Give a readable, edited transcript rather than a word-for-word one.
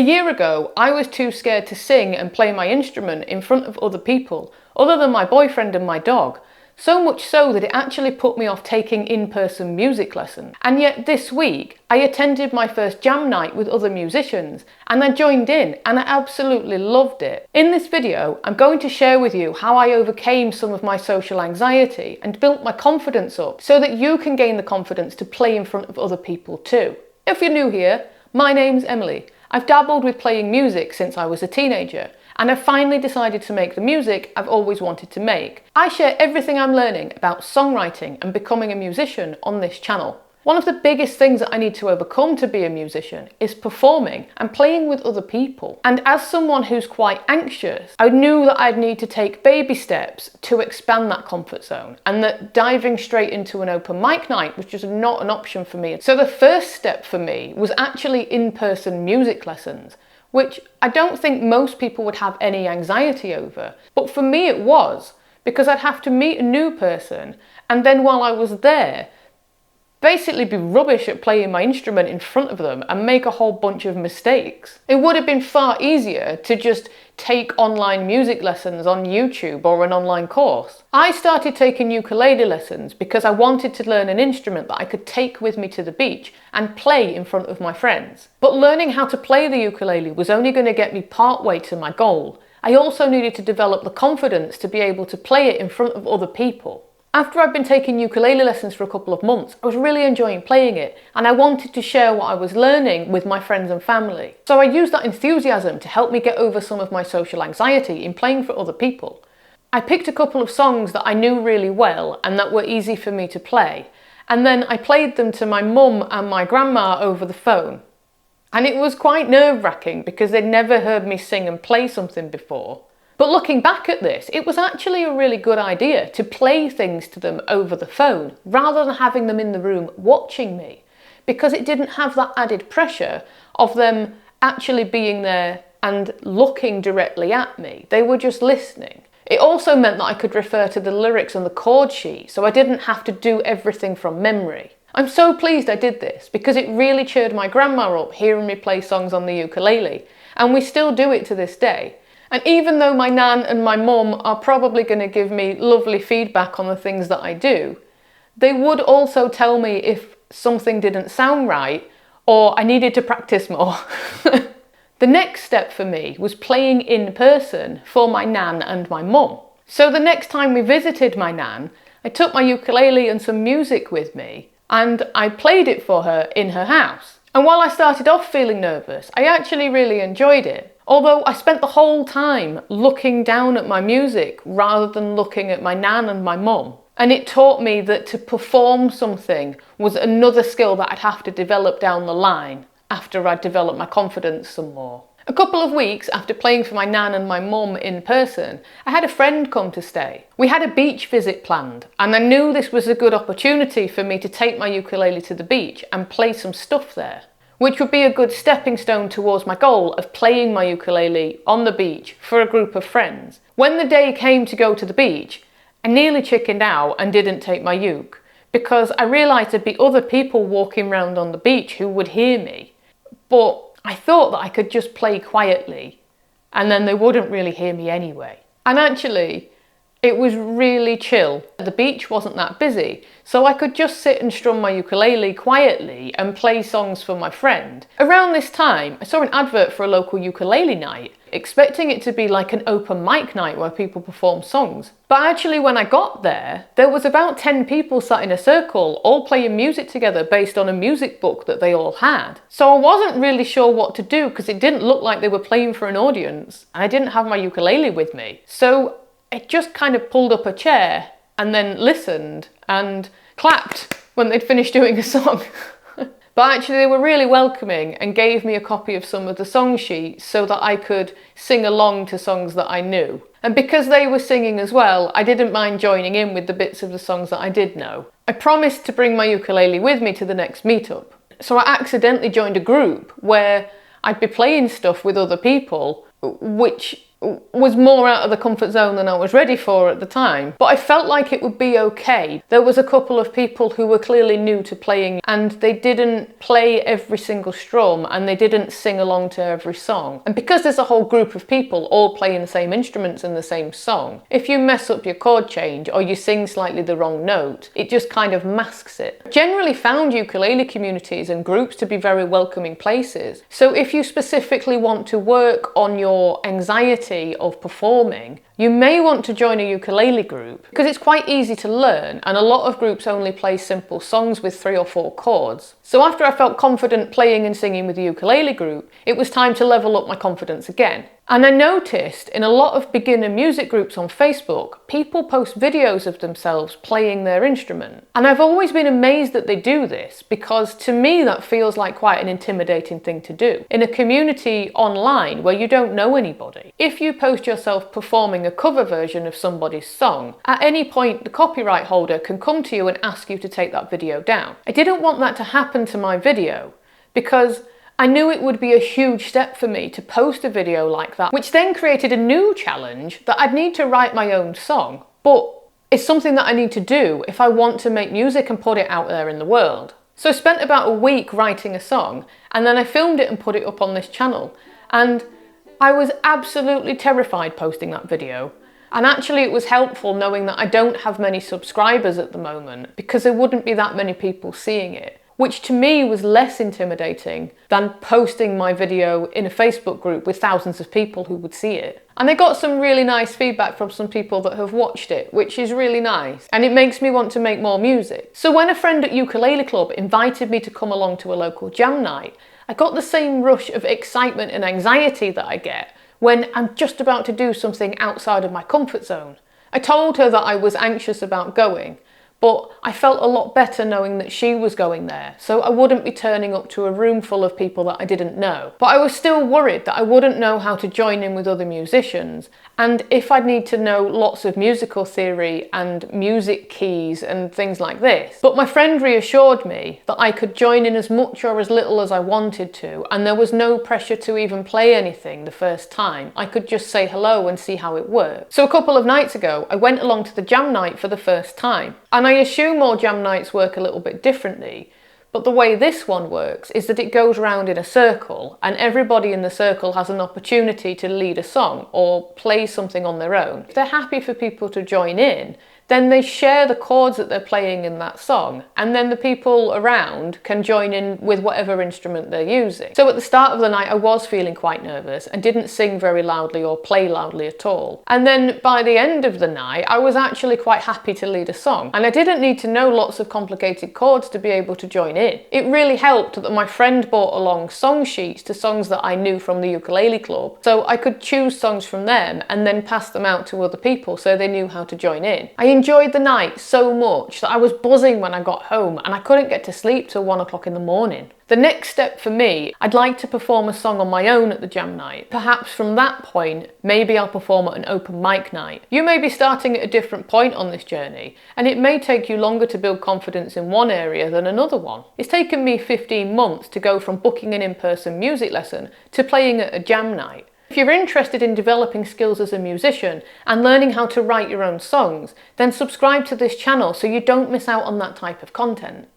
A year ago, I was too scared to sing and play my instrument in front of other people, other than my boyfriend and my dog. So much so that it actually put me off taking in-person music lessons. And yet this week, I attended my first jam night with other musicians, and I joined in and I absolutely loved it. In this video, I'm going to share with you how I overcame some of my social anxiety and built my confidence up so that you can gain the confidence to play in front of other people too. If you're new here, my name's Emily. I've dabbled with playing music since I was a teenager, and I've finally decided to make the music I've always wanted to make. I share everything I'm learning about songwriting and becoming a musician on this channel. One of the biggest things that I need to overcome to be a musician is performing and playing with other people. And as someone who's quite anxious, I knew that I'd need to take baby steps to expand that comfort zone, and that diving straight into an open mic night was just not an option for me. So the first step for me was actually in-person music lessons, which I don't think most people would have any anxiety over. But for me it was, because I'd have to meet a new person, and then while I was there, basically be rubbish at playing my instrument in front of them and make a whole bunch of mistakes. It would have been far easier to just take online music lessons on YouTube or an online course. I started taking ukulele lessons because I wanted to learn an instrument that I could take with me to the beach and play in front of my friends. But learning how to play the ukulele was only going to get me part way to my goal. I also needed to develop the confidence to be able to play it in front of other people. After I'd been taking ukulele lessons for a couple of months, I was really enjoying playing it, and I wanted to share what I was learning with my friends and family. So I used that enthusiasm to help me get over some of my social anxiety in playing for other people. I picked a couple of songs that I knew really well and that were easy for me to play, and then I played them to my mum and my grandma over the phone. And it was quite nerve-wracking because they'd never heard me sing and play something before. But looking back at this, it was actually a really good idea to play things to them over the phone rather than having them in the room watching me, because it didn't have that added pressure of them actually being there and looking directly at me. They were just listening. It also meant that I could refer to the lyrics on the chord sheet, so I didn't have to do everything from memory. I'm so pleased I did this because it really cheered my grandma up hearing me play songs on the ukulele, and we still do it to this day. And even though my nan and my mum are probably going to give me lovely feedback on the things that I do, they would also tell me if something didn't sound right or I needed to practice more. The next step for me was playing in person for my nan and my mum. So the next time we visited my nan, I took my ukulele and some music with me, and I played it for her in her house. And while I started off feeling nervous, I actually really enjoyed it. Although I spent the whole time looking down at my music rather than looking at my nan and my mum. And it taught me that to perform something was another skill that I'd have to develop down the line after I'd developed my confidence some more. A couple of weeks after playing for my nan and my mum in person, I had a friend come to stay. We had a beach visit planned, and I knew this was a good opportunity for me to take my ukulele to the beach and play some stuff there, which would be a good stepping stone towards my goal of playing my ukulele on the beach for a group of friends. When the day came to go to the beach, I nearly chickened out and didn't take my uke, because I realised there'd be other people walking around on the beach who would hear me. But I thought that I could just play quietly, and then they wouldn't really hear me anyway. And actually, it was really chill. The beach wasn't that busy, so I could just sit and strum my ukulele quietly and play songs for my friend. Around this time, I saw an advert for a local ukulele night, expecting it to be like an open mic night where people perform songs. But actually when I got there was about 10 people sat in a circle, all playing music together based on a music book that they all had. So I wasn't really sure what to do because it didn't look like they were playing for an audience, and I didn't have my ukulele with me. So I just kind of pulled up a chair and then listened and clapped when they'd finished doing a song. But actually they were really welcoming and gave me a copy of some of the song sheets so that I could sing along to songs that I knew. And because they were singing as well, I didn't mind joining in with the bits of the songs that I did know. I promised to bring my ukulele with me to the next meetup. So I accidentally joined a group where I'd be playing stuff with other people, which was more out of the comfort zone than I was ready for at the time, but I felt like it would be okay. There was a couple of people who were clearly new to playing and they didn't play every single strum and they didn't sing along to every song. And because there's a whole group of people all playing the same instruments in the same song, if you mess up your chord change or you sing slightly the wrong note, it just kind of masks it. Generally found ukulele communities and groups to be very welcoming places. So if you specifically want to work on your anxiety of performing, you may want to join a ukulele group because it's quite easy to learn and a lot of groups only play simple songs with 3 or 4 chords. So after I felt confident playing and singing with the ukulele group, it was time to level up my confidence again. And I noticed in a lot of beginner music groups on Facebook, people post videos of themselves playing their instrument. And I've always been amazed that they do this because to me that feels like quite an intimidating thing to do. In a community online where you don't know anybody, if you post yourself performing a cover version of somebody's song, at any point the copyright holder can come to you and ask you to take that video down. I didn't want that to happen to my video because I knew it would be a huge step for me to post a video like that, which then created a new challenge that I'd need to write my own song. But it's something that I need to do if I want to make music and put it out there in the world. So I spent about a week writing a song and then I filmed it and put it up on this channel. And I was absolutely terrified posting that video. And actually it was helpful knowing that I don't have many subscribers at the moment because there wouldn't be that many people seeing it, which to me was less intimidating than posting my video in a Facebook group with thousands of people who would see it. And I got some really nice feedback from some people that have watched it, which is really nice. And it makes me want to make more music. So when a friend at Ukulele Club invited me to come along to a local jam night, I got the same rush of excitement and anxiety that I get when I'm just about to do something outside of my comfort zone. I told her that I was anxious about going, but I felt a lot better knowing that she was going there, so I wouldn't be turning up to a room full of people that I didn't know. But I was still worried that I wouldn't know how to join in with other musicians, and if I'd need to know lots of musical theory and music keys and things like this. But my friend reassured me that I could join in as much or as little as I wanted to, and there was no pressure to even play anything the first time. I could just say hello and see how it worked. So a couple of nights ago, I went along to the jam night for the first time. And I assume all jam nights work a little bit differently, but the way this one works is that it goes round in a circle and everybody in the circle has an opportunity to lead a song or play something on their own. If they're happy for people to join in, then they share the chords that they're playing in that song, and then the people around can join in with whatever instrument they're using. So at the start of the night I was feeling quite nervous and didn't sing very loudly or play loudly at all. And then by the end of the night I was actually quite happy to lead a song, and I didn't need to know lots of complicated chords to be able to join in. It really helped that my friend brought along song sheets to songs that I knew from the ukulele club, so I could choose songs from them and then pass them out to other people so they knew how to join in. I enjoyed the night so much that I was buzzing when I got home and I couldn't get to sleep till 1 o'clock in the morning. The next step for me, I'd like to perform a song on my own at the jam night. Perhaps from that point, maybe I'll perform at an open mic night. You may be starting at a different point on this journey, and it may take you longer to build confidence in one area than another one. It's taken me 15 months to go from booking an in-person music lesson to playing at a jam night. If you're interested in developing skills as a musician and learning how to write your own songs, then subscribe to this channel so you don't miss out on that type of content.